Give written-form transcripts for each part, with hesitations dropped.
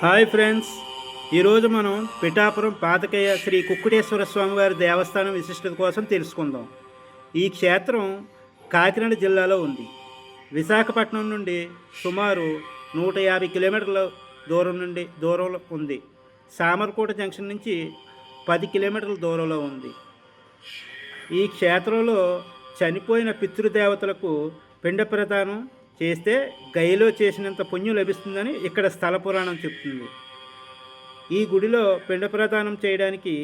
Hi friends, ఈరోజు మనం పిఠాపురం పాతకయ్య శ్రీ కుక్కుటేశ్వర స్వామివారి దేవస్థానం విశిష్టత కోసం తెలుసుకుందాం. ఈ క్షేత్రం కాకినాడ జిల్లాలో ఉంది. విశాఖపట్నం నుండి సుమారు 150 కిలోమీటర్ల దూరంలో ఉంది. సామర్కోట జంక్షన్ నుంచి 10 కిలోమీటర్ల దూరంలో ఉంది. ఈ క్షేత్రంలో చనిపోయిన పితృదేవతలకు పిండ ప్రదానం చేస్తే గైలో చేసినంత పుణ్యం లభిస్తుందని ఇక్కడ స్థల పురాణం చెప్తుంది. ఈ గుడిలో పిండ ప్రదానం చేయడానికి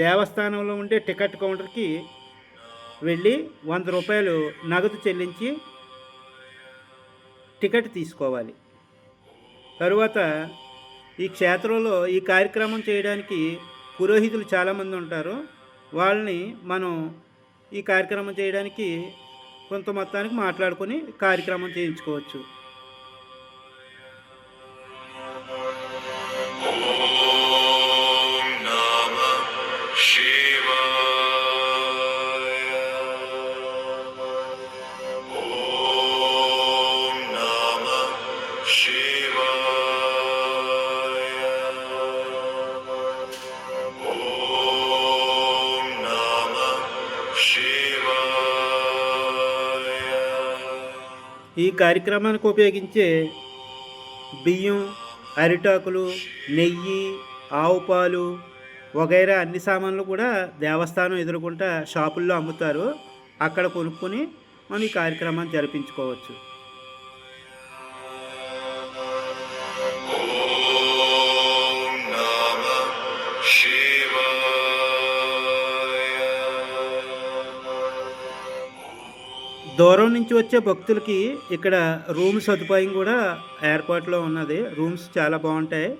దేవస్థానంలో ఉండే టికెట్ కౌంటర్కి వెళ్ళి 100 రూపాయలు నగదు చెల్లించి టికెట్ తీసుకోవాలి. తరువాత ఈ క్షేత్రంలో ఈ కార్యక్రమం చేయడానికి పురోహితులు చాలామంది ఉంటారు. వాళ్ళని మనం ఈ కార్యక్రమం చేయడానికి కొంత మొత్తానికి మాట్లాడుకొని కార్యక్రమం చేయించుకోవచ్చు. ఈ కార్యక్రమానికి ఉపయోగించే బియ్యం, అరిటాకులు, నెయ్యి, ఆవు పాలు వగైరా అన్ని సామాన్లు కూడా దేవస్థానం ఎదుర్కొంటా షాపుల్లో అమ్ముతారు. అక్కడ కొనుక్కొని మనం ఈ కార్యక్రమాన్ని జరిపించుకోవచ్చు. దూరం నుంచి వచ్చే భక్తులకి ఇక్కడ రూమ్ సదుపాయం కూడా ఏర్పాటులో ఉన్నది. రూమ్స్ చాలా బాగుంటాయి.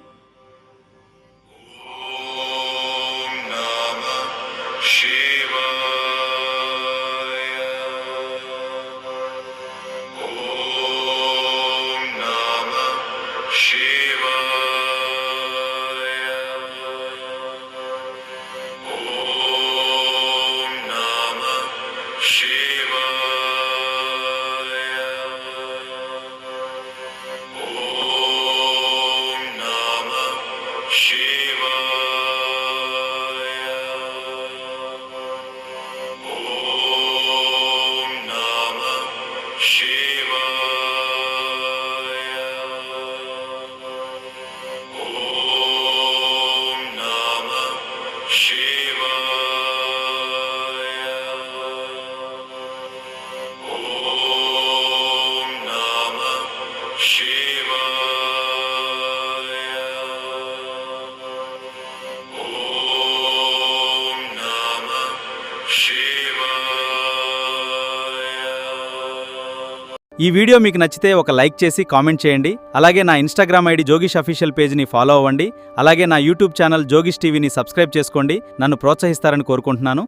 ఈ వీడియో మీకు నచ్చితే ఒక లైక్ చేసి కామెంట్ చేయండి. అలాగే నా ఇన్స్టాగ్రామ్ ఐడి జోగిష్ అఫీషియల్ పేజ్ని ఫాలో అవ్వండి. అలాగే నా యూట్యూబ్ ఛానల్ జోగిష్ టీవీని సబ్స్క్రైబ్ చేసుకోండి. నన్ను ప్రోత్సహిస్తారని కోరుకుంటున్నాను.